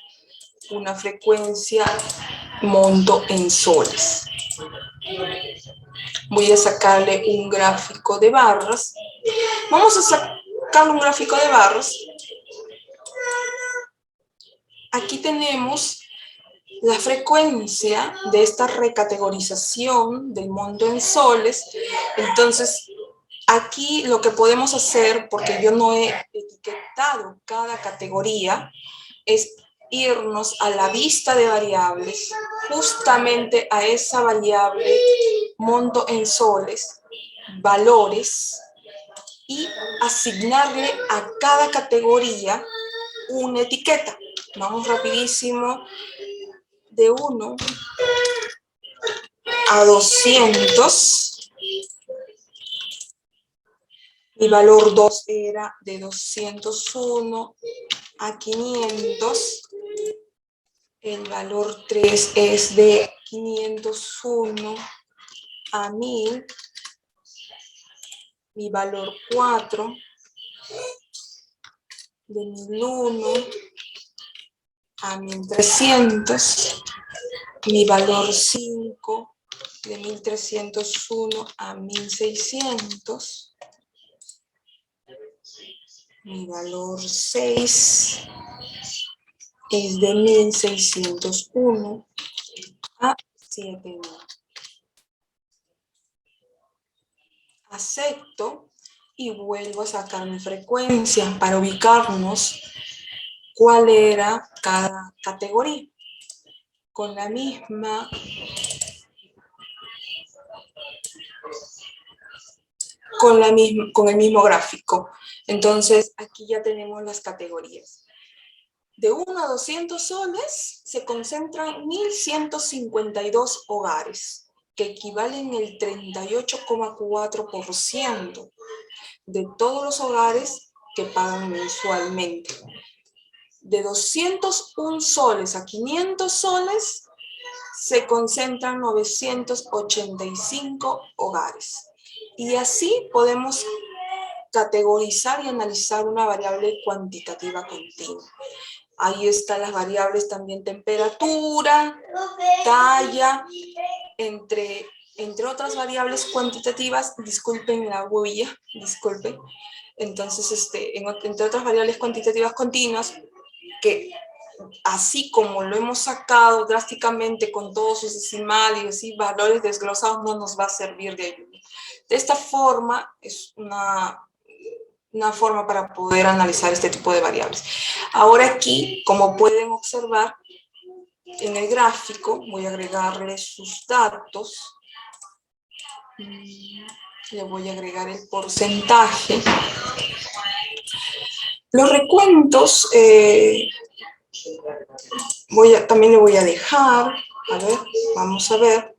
[SPEAKER 2] Una frecuencia monto en soles. Voy a sacarle un gráfico de barras. Vamos a sacarle un gráfico de barras. Aquí tenemos la frecuencia de esta recategorización del monto en soles. Entonces, aquí lo que podemos hacer, porque yo no he etiquetado cada categoría, es irnos a la vista de variables, justamente a esa variable monto en soles, valores, y asignarle a cada categoría una etiqueta. Vamos rapidísimo. De 1 a 200. Mi valor 2 era de 201 a 500. El valor 3 es de 501 a 1000. Mi valor 4 de 1001 a 1300. Mi valor 5 de 1301 a 1600. Mi valor 6 es de 1601 a 7000. Acepto y vuelvo a sacar mi frecuencia para ubicarnos cuál era cada categoría. Con la misma con el mismo gráfico. Entonces, aquí ya tenemos las categorías. De 1 a 200 soles se concentran 1.152 hogares, que equivalen el 38,4% de todos los hogares que pagan mensualmente. De 201 soles a 500 soles se concentran 985 hogares. Y así podemos categorizar y analizar una variable cuantitativa continua. Ahí están las variables también temperatura, talla, entre otras variables cuantitativas. Disculpen la huevilla, disculpen. Entonces, entre otras variables cuantitativas continuas, que así como lo hemos sacado drásticamente con todos sus decimales y valores desglosados, no nos va a servir de ayuda. De esta forma, es una forma para poder analizar este tipo de variables. Ahora aquí, como pueden observar, en el gráfico voy a agregarle sus datos. Le voy a agregar el porcentaje. Los recuentos, también le voy a dejar. A ver, vamos a ver.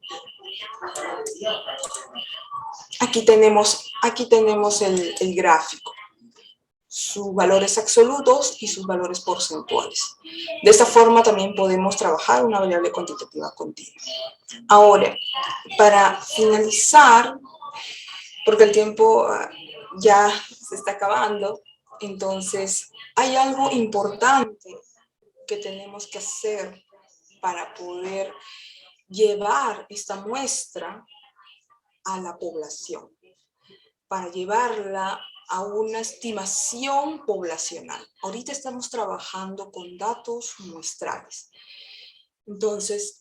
[SPEAKER 2] Aquí tenemos el gráfico. Sus valores absolutos y sus valores porcentuales. De esta forma también podemos trabajar una variable cuantitativa continua. Ahora, para finalizar, porque el tiempo ya se está acabando, entonces hay algo importante que tenemos que hacer para poder llevar esta muestra a la población, para llevarla a una estimación poblacional. Ahorita estamos trabajando con datos muestrales. Entonces,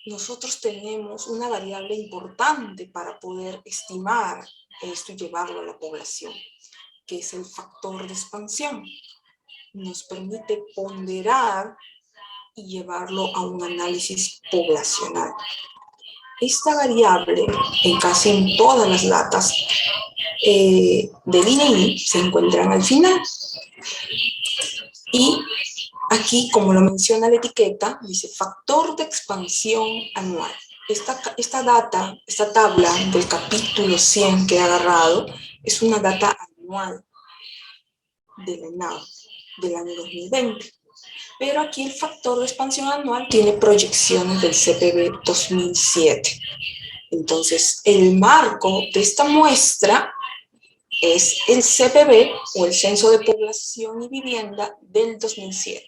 [SPEAKER 2] nosotros tenemos una variable importante para poder estimar esto y llevarlo a la población, que es el factor de expansión. Nos permite ponderar y llevarlo a un análisis poblacional. Esta variable, casi en todas las datas del INEGI, se encuentran al final. Y aquí, como lo menciona la etiqueta, dice factor de expansión anual. Esta tabla del capítulo 100 que he agarrado es una data anual de la ENAO del año 2020. Pero aquí el factor de expansión anual tiene proyecciones del CPB 2007. Entonces, el marco de esta muestra es el CPB, o el Censo de Población y Vivienda del 2007.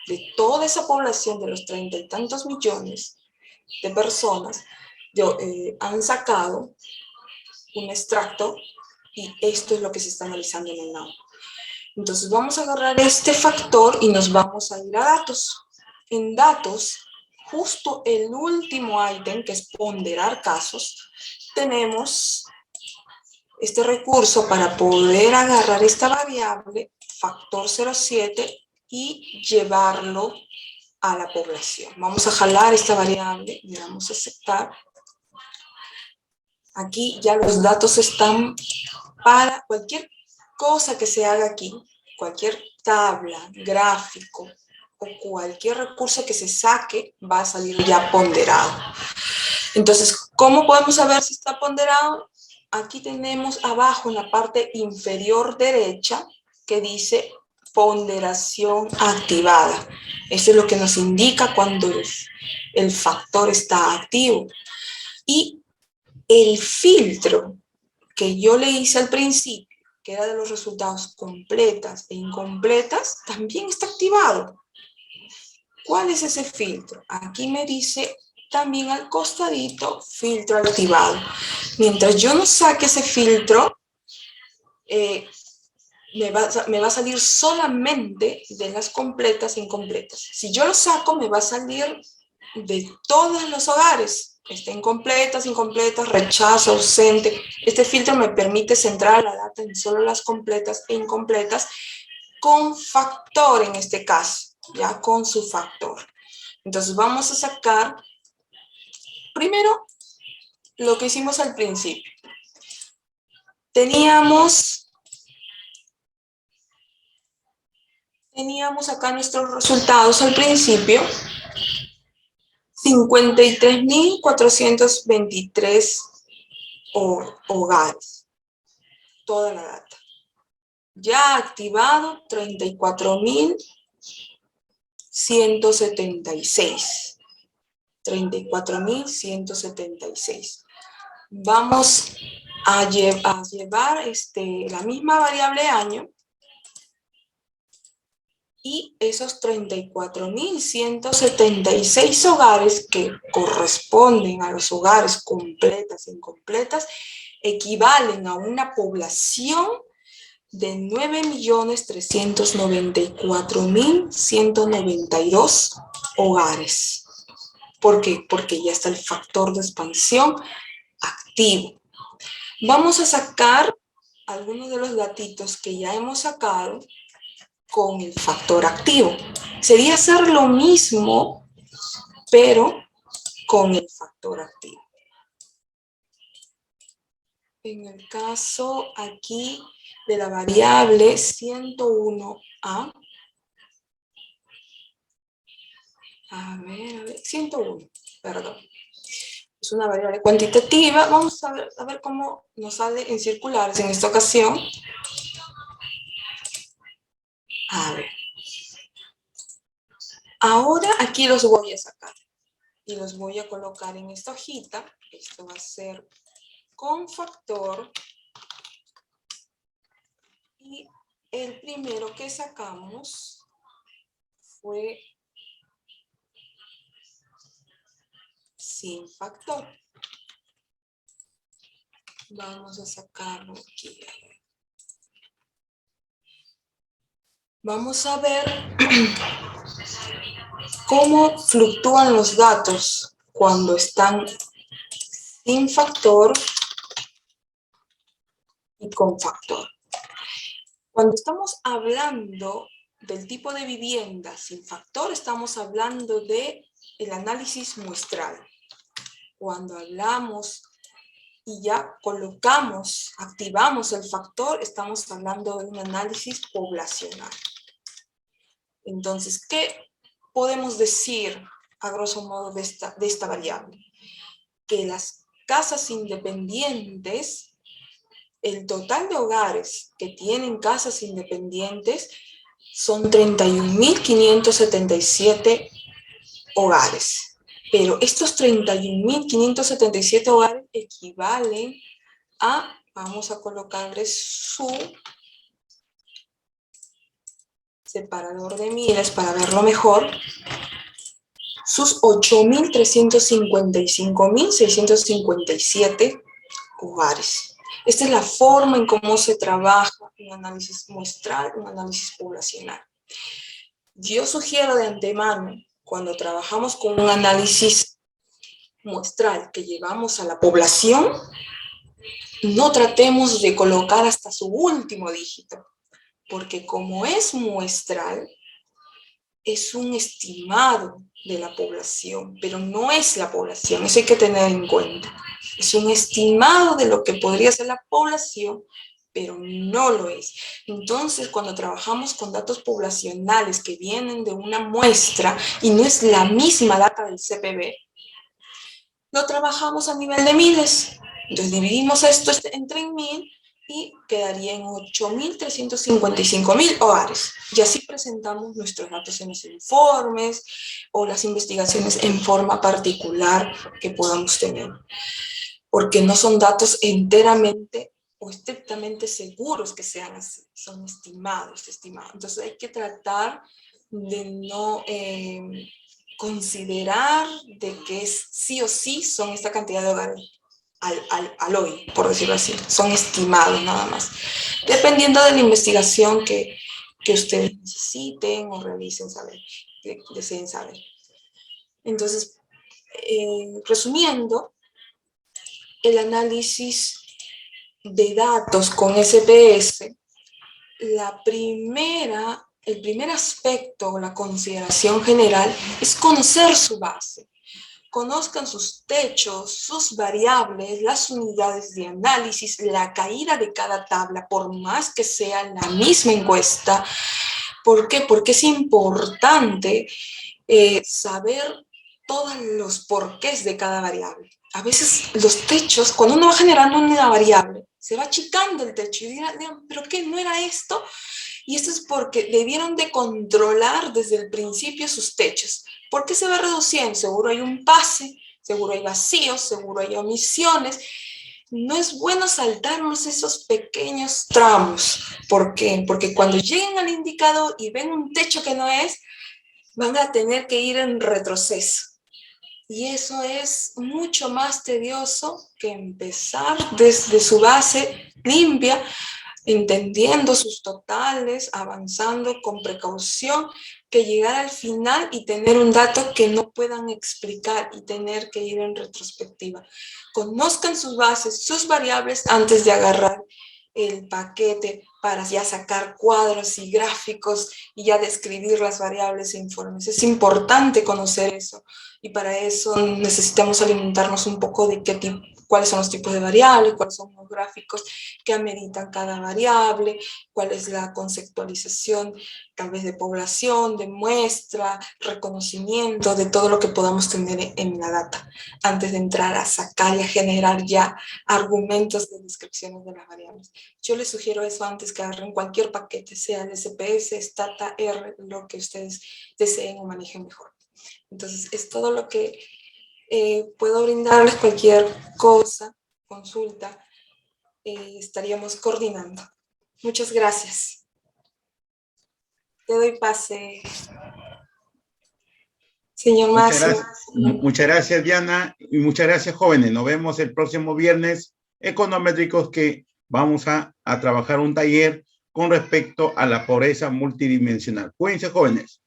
[SPEAKER 2] De toda esa población de los 30 y tantos millones de personas, han sacado un extracto y esto es lo que se está analizando en el NAO. Entonces vamos a agarrar este factor y nos vamos a ir a datos. En datos, justo el último ítem, que es ponderar casos, tenemos este recurso para poder agarrar esta variable, factor 0,7, y llevarlo a la población. Vamos a jalar esta variable y vamos a aceptar. Aquí ya los datos están para cualquier cosa que se haga aquí, cualquier tabla, gráfico o cualquier recurso que se saque va a salir ya ponderado. Entonces, ¿cómo podemos saber si está ponderado? aquí tenemos abajo en la parte inferior derecha que dice ponderación activada. Eso es lo que nos indica cuando el factor está activo. Y el filtro que yo le hice al principio, que era de los resultados completas e incompletas, también está activado. ¿Cuál es ese filtro? Aquí me dice también al costadito, filtro activado. Mientras yo no saque ese filtro, me va a salir solamente de las completas e incompletas. Si yo lo saco, me va a salir de todos los hogares. Estén completas, incompletas, rechazo, ausente. Este filtro me permite centrar la data en solo las completas e incompletas con factor en este caso, ya con su factor. Entonces vamos a sacar primero lo que hicimos al principio. Teníamos acá nuestros resultados al principio, 53.423 hogares, toda la data. Ya activado, 34.176. 34.176. Vamos a llevar la misma variable año y esos 34.176 hogares que corresponden a los hogares completas e incompletas equivalen a una población de 9.394.192 hogares. ¿Por qué? Porque ya está el factor de expansión activo. Vamos a sacar algunos de los datitos que ya hemos sacado con el factor activo. Sería hacer lo mismo, pero con el factor activo. En el caso aquí de la variable 101A, a ver, 101, perdón. Es una variable cuantitativa. Vamos a ver cómo nos sale en circulares en esta ocasión. A ver. Ahora aquí los voy a sacar y los voy a colocar en esta hojita. Esto va a ser con factor. Y el primero que sacamos fue sin factor. Vamos a sacarlo aquí. Vamos a ver cómo fluctúan los datos cuando están sin factor y con factor. Cuando estamos hablando del tipo de vivienda sin factor, estamos hablando del análisis muestral. Cuando hablamos y ya colocamos, activamos el factor, estamos hablando de un análisis poblacional. Entonces, ¿qué podemos decir a grosso modo de esta variable? Que las casas independientes, el total de hogares que tienen casas independientes son 31.577 hogares. Pero estos 31.577 hogares equivalen a, vamos a colocarles su separador de miles para verlo mejor, sus 8.355.657 hogares. Esta es la forma en cómo se trabaja un análisis muestral, un análisis poblacional. Yo sugiero de antemano, cuando trabajamos con un análisis muestral que llevamos a la población, no tratemos de colocar hasta su último dígito, porque como es muestral, es un estimado de la población, pero no es la población, eso hay que tener en cuenta. Es un estimado de lo que podría ser la población, pero no lo es. Entonces, cuando trabajamos con datos poblacionales que vienen de una muestra y no es la misma data del CPB, lo trabajamos a nivel de miles. Entonces dividimos esto entre 1000 y quedaría en 8.355.000 hogares. Y así presentamos nuestros datos en los informes o las investigaciones en forma particular que podamos tener. Porque no son datos enteramente o estrictamente seguros que sean así, son estimados. Entonces hay que tratar de no considerar de que sí o sí son esta cantidad de hogares al hoy, por decirlo así. Son estimados nada más, dependiendo de la investigación que ustedes necesiten o realicen saber, que deseen saber. Entonces, resumiendo, el análisis de datos con SPS, el primer aspecto o la consideración general es conocer su base. Conozcan sus techos, sus variables, las unidades de análisis, la caída de cada tabla, por más que sea la misma encuesta. ¿Por qué? Porque es importante saber todos los porqués de cada variable. A veces los techos, cuando uno va generando una variable, se va achicando el techo y dirán, ¿pero qué? ¿No era esto? Y esto es porque debieron de controlar desde el principio sus techos. ¿Por qué se va reduciendo? Seguro hay un pase, seguro hay vacíos, seguro hay omisiones. No es bueno saltarnos esos pequeños tramos. ¿Por qué? Porque cuando lleguen al indicador y ven un techo que no es, van a tener que ir en retroceso. Y eso es mucho más tedioso que empezar desde su base limpia, entendiendo sus totales, avanzando con precaución, que llegar al final y tener un dato que no puedan explicar y tener que ir en retrospectiva. Conozcan sus bases, sus variables antes de agarrar el paquete para ya sacar cuadros y gráficos y ya describir las variables e informes. Es importante conocer eso y para eso necesitamos alimentarnos un poco de cuáles son los tipos de variables, cuáles son los gráficos que ameritan cada variable, cuál es la conceptualización tal vez de población, de muestra, reconocimiento de todo lo que podamos tener en la data antes de entrar a sacar y a generar ya argumentos de descripciones de las variables. Yo les sugiero eso antes que agarren cualquier paquete, sea el SPS, Stata, R, lo que ustedes deseen o manejen mejor. Entonces, es todo lo que puedo brindarles. Cualquier cosa, consulta, estaríamos coordinando. Muchas gracias. Te doy pase, señor Máximo.
[SPEAKER 1] Muchas gracias, Diana, y muchas gracias, jóvenes. Nos vemos el próximo viernes econométricos, que vamos a trabajar un taller con respecto a la pobreza multidimensional. Cuídense, jóvenes.